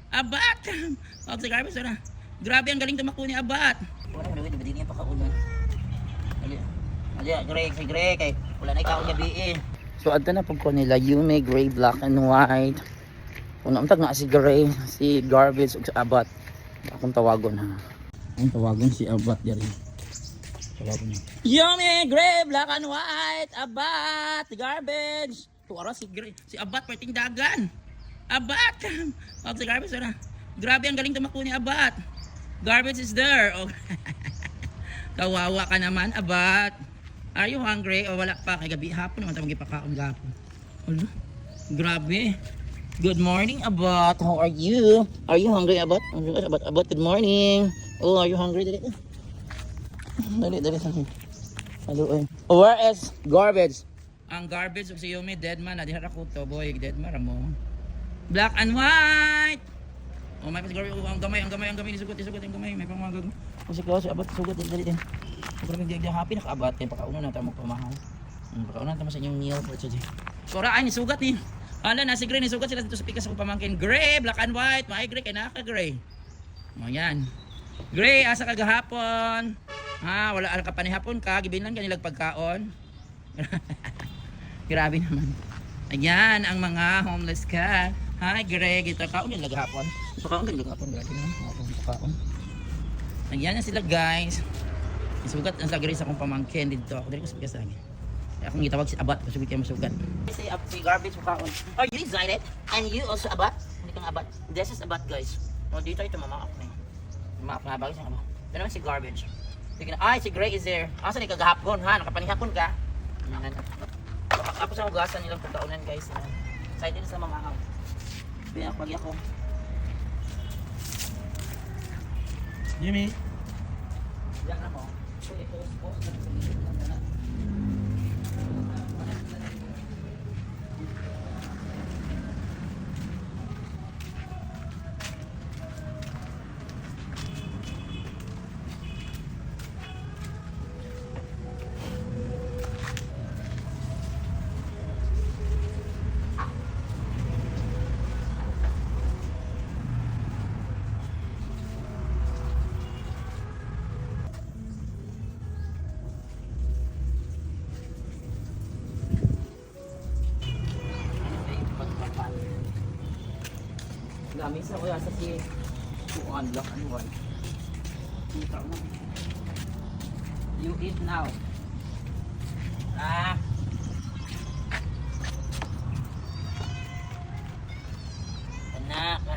Abat! Pag sa garbage na. Grabe ang galing tumakbo ni Abat. Wala na, di niya pakaulan. Ali, gray kay wala na ikaw gabi eh. So adto na pag ko nila Yume, gray, black and white. Kung naamtag na si gray, si garbage ug si Abat. Akong tawagon ha. Ang tawagon si Abat diri. Tawagon niya. Yume, gray, black and white, Abat, garbage. Tuwara si gray, si Abat perting dagan. Abat! Pag sa garbage na. Grabe ang galing tumakbo ni Abat. Garbage is there. Oh. Kawawa ka naman, Abat. Are you hungry? O wala pa, kay gabi hapon naman tayo magipakaon gapon. Ano? Grabe. Good morning, Abat. How are you? Are you hungry, Abat? Abat, good morning. Oh, are you hungry? Dali. Hello, oh, where is garbage? Ang garbage of si Yumi, dead man. Nadihan ako to, boy. Dead man, mo. Black and white. Oh, may pasiguro ang gamay, isugot ang gamay, may pamagag. Kasi ko si Abat sugot dali din. Grabe di happy naka-Abat kay pakauna na ta mo pamahal. Pakauna na ta mo sa inyong meal for today. Kora ay nisugat ni. Ana na si Gray nisugat sila dito sa pikas ko pamangkin. Gray, black and white, may gray kay naka gray. Mo yan. Gray asa ka gahapon? Ha, wala ka panihapon ka, gibinan kanilang pagkaon. Grabe naman. Ayan ang mga homeless cat. Hi Greg, ito kaon yung laghapon. Pakaon din laghapon, grabe naman. Pakaon. Ayan na sila guys. Isugat ang sagari sa akong pamangkin dito. Ako dito ko sa bigas lagi. Akong gitawag si Abat, masugot yung masugat. Say up si garbage pakaon. Are you excited? And you also Abat? Hindi kang Abat. This is Abat guys. O dito ito mamaak na. Mamaak na bagay sa Abat. Ito naman si garbage. Ay, si Greg is there. Asa ni kagahapon ha? Nakapanihapon ka? Ako sa hugasan nilang pagkaunan guys. Excited sa mamaakaw. Biyak pagi ako. Jimmy. Diyan ako. Dami sa kuya sa si unlock and white. You eat now. Ah.